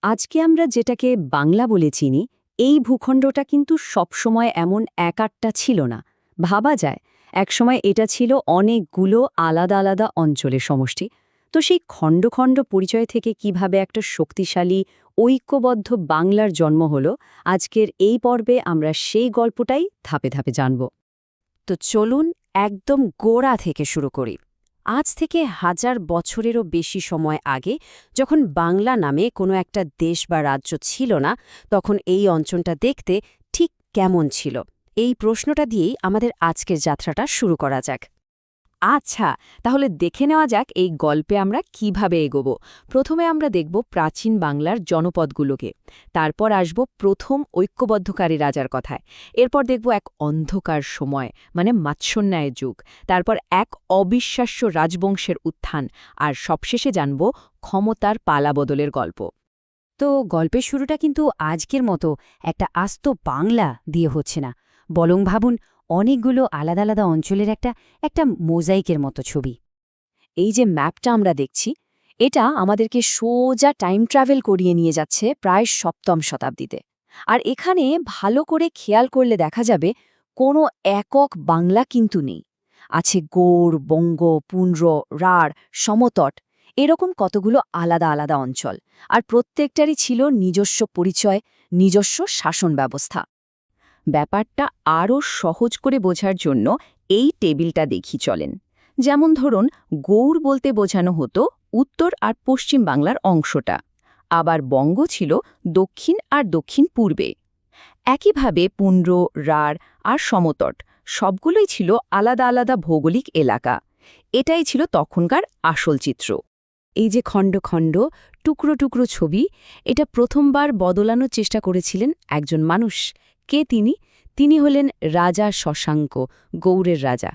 আজকে আমরা যেটাকে বাংলা বলে চিনি, এই ভূখণ্ডটা কিন্তু সবসময় এমন একাট্টা ছিল না। ভাবা যায়, একসময় এটা ছিল অনেকগুলো আলাদা আলাদা অঞ্চলের সমষ্টি। তো সেই খণ্ড খণ্ড পরিচয় থেকে কিভাবে একটা শক্তিশালী, ঐক্যবদ্ধ বাংলার জন্ম হলো, আজকের এই পর্বে আমরা সেই গল্পটাই ধাপে ধাপে জানব। তো চলুন একদম গোড়া থেকে শুরু করি। আজ থেকে হাজার বছরেরও বেশি সময় আগে, যখন বাংলা নামে কোনো একটা দেশ বা রাজ্য ছিল না, তখন এই অঞ্চলটা দেখতে ঠিক কেমন ছিল? এই প্রশ্নটা দিয়েই আমাদের আজকের যাত্রাটা শুরু করা যাক। আচ্ছা, তাহলে দেখে নেওয়া যাক এই গল্পে আমরা কিভাবে এগোব। প্রথমে আমরা দেখব প্রাচীন বাংলার জনপদগুলোকে, তারপর আসব প্রথম ঐক্যবদ্ধকারী রাজার কথায়, এরপর দেখব এক অন্ধকার সময় মানে মাৎস্যন্যায়ের যুগ, তারপর এক অবিশ্বাস্য রাজবংশের উত্থান, আর সবশেষে জানব ক্ষমতার পালাবদলের গল্প। তো গল্পের শুরুটা কিন্তু আজকের মতো একটা আস্ত বাংলা দিয়ে হচ্ছে না, বরং ভাবুন অনেকগুলো আলাদা আলাদা অঞ্চলের একটা একটা মোজাইকের মতো ছবি। এই যে ম্যাপটা আমরা দেখছি, এটা আমাদেরকে সোজা টাইম ট্রাভেল করিয়ে নিয়ে যাচ্ছে প্রায় ৭ম শতাব্দীতে। আর এখানে ভালো করে খেয়াল করলে দেখা যাবে কোনো একক বাংলা কিন্তু নেই। আছে গৌড়, বঙ্গ, পুন্ড্র, রাঢ়, সমতট, এরকম কতগুলো আলাদা আলাদা অঞ্চল, আর প্রত্যেকটারই ছিল নিজস্ব পরিচয়, নিজস্ব শাসন ব্যবস্থা। ব্যাপারটা আরও সহজ করে বোঝার জন্য এই টেবিলটা দেখি চলেন। যেমন ধরুন, গৌড় বলতে বোঝানো হতো উত্তর আর পশ্চিম বাংলার অংশটা, আবার বঙ্গ ছিল দক্ষিণ আর দক্ষিণ পূর্বে। একইভাবে পুন্ড্র, রাঢ় আর সমতট সবগুলোই ছিল আলাদা আলাদা ভৌগোলিক এলাকা। এটাই ছিল তখনকার আসল চিত্র। এই যে খণ্ড খণ্ড, টুকরো টুকরো ছবি, এটা প্রথমবার বদলানোর চেষ্টা করেছিলেন একজন মানুষ। কে তিনি? তিনি হলেন রাজা শশাঙ্ক, গৌড়ের রাজা।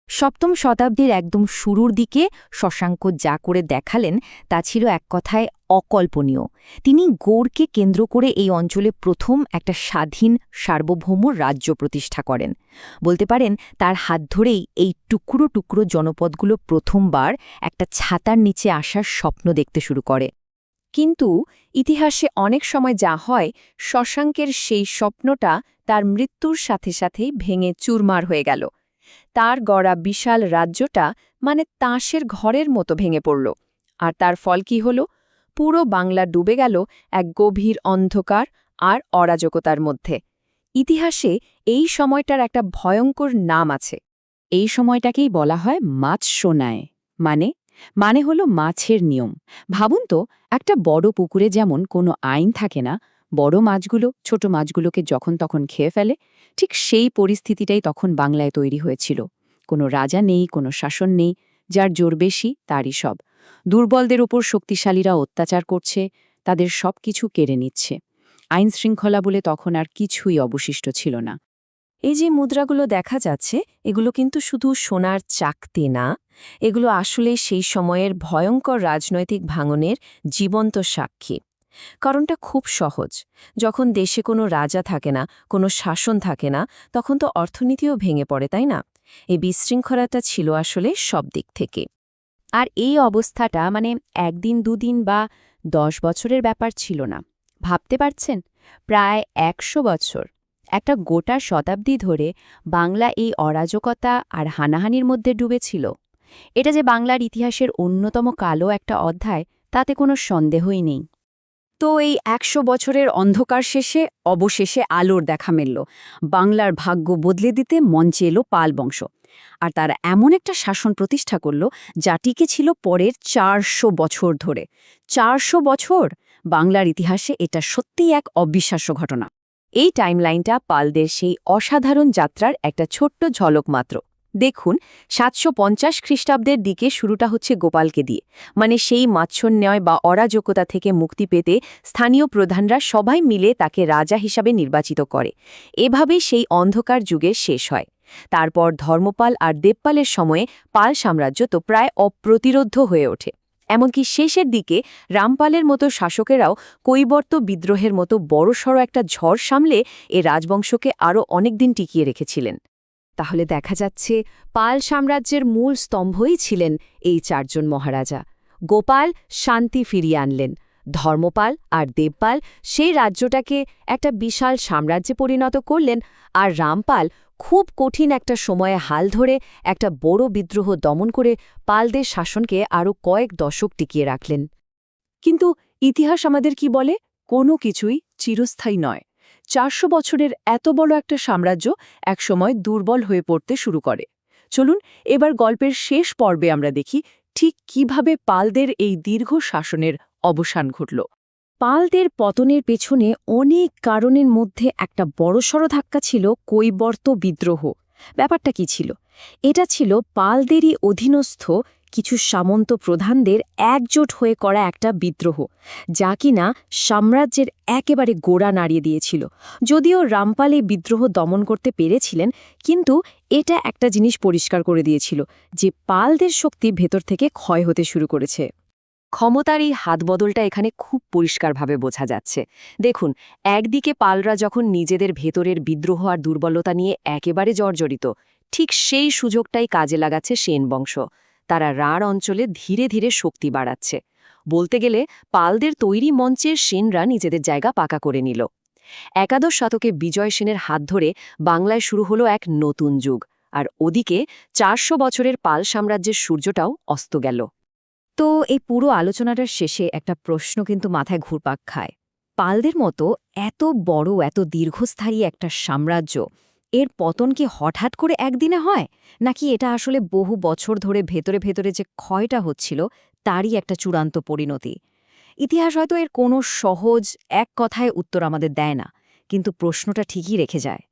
৭ম শতাব্দীর একদম শুরুর দিকে শশাঙ্ক যা করে দেখালেন তা ছিল এক কথায় অকল্পনীয়। তিনি গৌড়কে কেন্দ্র করে এই অঞ্চলে প্রথম একটা স্বাধীন সার্বভৌম রাজ্য প্রতিষ্ঠা করেন। বলতে পারেন তার হাত ধরেই এই টুকরো টুকরো জনপদগুলো প্রথমবার একটা ছাতার নিচে আসার স্বপ্ন দেখতে শুরু করে। কিন্তু ইতিহাসে অনেক সময় যা হয়, শশাঙ্কের সেই স্বপ্নটা তার মৃত্যুর সাথে সাথেই ভেঙে চুরমার হয়ে গেল। তার গড়া বিশাল রাজ্যটা মানে তাসের ঘরের মতো ভেঙে পড়ল। আর তার ফল কি হল? পুরো বাংলা ডুবে গেল এক গভীর অন্ধকার আর অরাজকতার মধ্যে। ইতিহাসে এই সময়টার একটা ভয়ঙ্কর নাম আছে। এই সময়টাকেই বলা হয় মাৎস্যন্যায়। মানে মানে হলো মাছের নিয়ম। ভাবুন তো, একটা বড় পুকুরে যেমন কোনো আইন থাকে না, বড় মাছগুলো ছোট মাছগুলোকে যখন তখন খেয়ে ফেলে, ঠিক সেই পরিস্থিতিটাই তখন বাংলায় তৈরি হয়েছিল। কোনো রাজা নেই, কোনো শাসন নেই, যার জোর বেশি তারই সব। দুর্বলদের ওপর শক্তিশালীরা অত্যাচার করছে, তাদের সব কিছু কেড়ে নিচ্ছে। আইন শৃঙ্খলা বলে তখন আর কিছুই অবশিষ্ট ছিল না। এই যে মুদ্রাগুলো দেখা যাচ্ছে, এগুলো কিন্তু শুধু সোনার চাকতি না, এগুলো আসলে সেই সময়ের ভয়ঙ্কর রাজনৈতিক ভাঙনের জীবন্ত সাক্ষী। কারণটা খুব সহজ। যখন দেশে কোনো রাজা থাকে না, কোনো শাসন থাকে না, তখন তো অর্থনীতিও ভেঙে পড়ে, তাই না? এই বিশৃঙ্খলাটা ছিল আসলে সব দিক থেকে। আর এই অবস্থাটা মানে একদিন দুদিন বা ১০ বছরের ব্যাপার ছিল না। ভাবতে পারছেন? প্রায় ১০০ বছর, একটা গোটা শতাব্দী ধরে বাংলা এই অরাজকতা আর হানাহানির মধ্যে ডুবেছিল। এটা যে বাংলার ইতিহাসের অন্যতম কালো একটা অধ্যায়, তাতে কোনো সন্দেহই নেই। তো এই ১০০ বছরের অন্ধকার শেষে অবশেষে আলোর দেখা মিলল। বাংলার ভাগ্য বদলে দিতে মঞ্চে এলো পাল বংশ। আর তারা এমন একটা শাসন প্রতিষ্ঠা করল যা টিকে ছিল পরের ৪০০ বছর ধরে। ৪০০ বছর! বাংলার ইতিহাসে এটা সত্যিই এক অবিশ্বাস্য ঘটনা। এই টাইমলাইনটা পালদের সেই অসাধারণ যাত্রার একটা ছোট্ট ঝলক মাত্র। দেখুন, ৭৫০ খ্রিস্টাব্দের দিকে শুরুটা হচ্ছে গোপালকে দিয়ে, মানে সেই মাৎস্যন্যায় বা অরাজকতা থেকে মুক্তি পেতে স্থানীয় প্রধানরা সবাই মিলে তাকে রাজা হিসাবে নির্বাচিত করে। এভাবেই সেই অন্ধকার যুগের শেষ হয়। তারপর ধর্মপাল আর দেবপালের সময়ে পাল সাম্রাজ্য তো প্রায় অপ্রতিরোধ্য হয়ে ওঠে। এমনকি শেষের দিকে রামপালের মতো শাসকেরাও কৈবর্ত বিদ্রোহের মতো বড়সড় একটা ঝড় সামলে এ রাজবংশকে আরও অনেকদিন টিকিয়ে রেখেছিলেন। তাহলে দেখা যাচ্ছে পাল সাম্রাজ্যের মূল স্তম্ভই ছিলেন এই ৪ জন মহারাজা। গোপাল শান্তি ফিরিয়ে আনলেন, ধর্মপাল আর দেবপাল সেই রাজ্যটাকে একটা বিশাল সাম্রাজ্যে পরিণত করলেন, আর রামপাল খুব কঠিন একটা সময়ে হাল ধরে একটা বড় বিদ্রোহ দমন করে পালদের শাসনকে আরও কয়েক দশক টিকিয়ে রাখলেন। কিন্তু ইতিহাস আমাদের কি বলে? কোনো কিছুই চিরস্থায়ী নয়। ৪০০ বছরের এত বড় একটা সাম্রাজ্য একসময় দুর্বল হয়ে পড়তে শুরু করে। চলুন এবার গল্পের শেষ পর্বে আমরা দেখি ঠিক কিভাবে পালদের এই দীর্ঘ শাসনের অবসান ঘটল। পালদের পতনের পেছনে অনেক কারণের মধ্যে একটা বড়সড় ধাক্কা ছিল কৈবর্ত বিদ্রোহ। ব্যাপারটা কি ছিল? এটা ছিল পালদেরই অধীনস্থ কিছু সামন্ত প্রধানদের একজোট হয়ে করা একটা বিদ্রোহ, যা কিনা সাম্রাজ্যের একেবারে গোড়া নাড়িয়ে দিয়েছিল। যদিও রামপাল এই বিদ্রোহ দমন করতে পেরেছিলেন, কিন্তু এটা একটা জিনিস পরিষ্কার করে দিয়েছিল যে পালদের শক্তি ভেতর থেকে ক্ষয় হতে শুরু করেছে। ক্ষমতার এই হাতবদলটা এখানে খুব পরিষ্কারভাবে বোঝা যাচ্ছে। দেখুন, একদিকে পালরা যখন নিজেদের ভেতরের বিদ্রোহ আর দুর্বলতা নিয়ে একেবারে জর্জরিত, ঠিক সেই সুযোগটাই কাজে লাগাচ্ছে সেন বংশ। তারা রাঢ় অঞ্চলে ধীরে ধীরে শক্তি বাড়াচ্ছে। বলতে গেলে পালদের তৈরি মঞ্চে সেনরা নিজেদের জায়গা পাকা করে নিল। একাদশ শতকে বিজয় সেনের হাত ধরে বাংলায় শুরু হলো এক নতুন যুগ, আর ওদিকে ৪০০ বছরের পাল সাম্রাজ্যের সূর্যটাও অস্ত গেল। তো এই পুরো আলোচনাটার শেষে একটা প্রশ্ন কিন্তু মাথায় ঘুরপাক খায়। পালদের মতো এত বড়, এত দীর্ঘস্থায়ী একটা সাম্রাজ্য, এর পতন কি হঠাৎ করে একদিনে হয়, নাকি এটা আসলে বহু বছর ধরে ভেতরে ভেতরে যে ক্ষয়টা হচ্ছিল তারই একটা চূড়ান্ত পরিণতি? ইতিহাস হয়তো এর কোনো সহজ এক কথায় উত্তর আমাদের দেয় না, কিন্তু প্রশ্নটা ঠিকই রেখে যায়।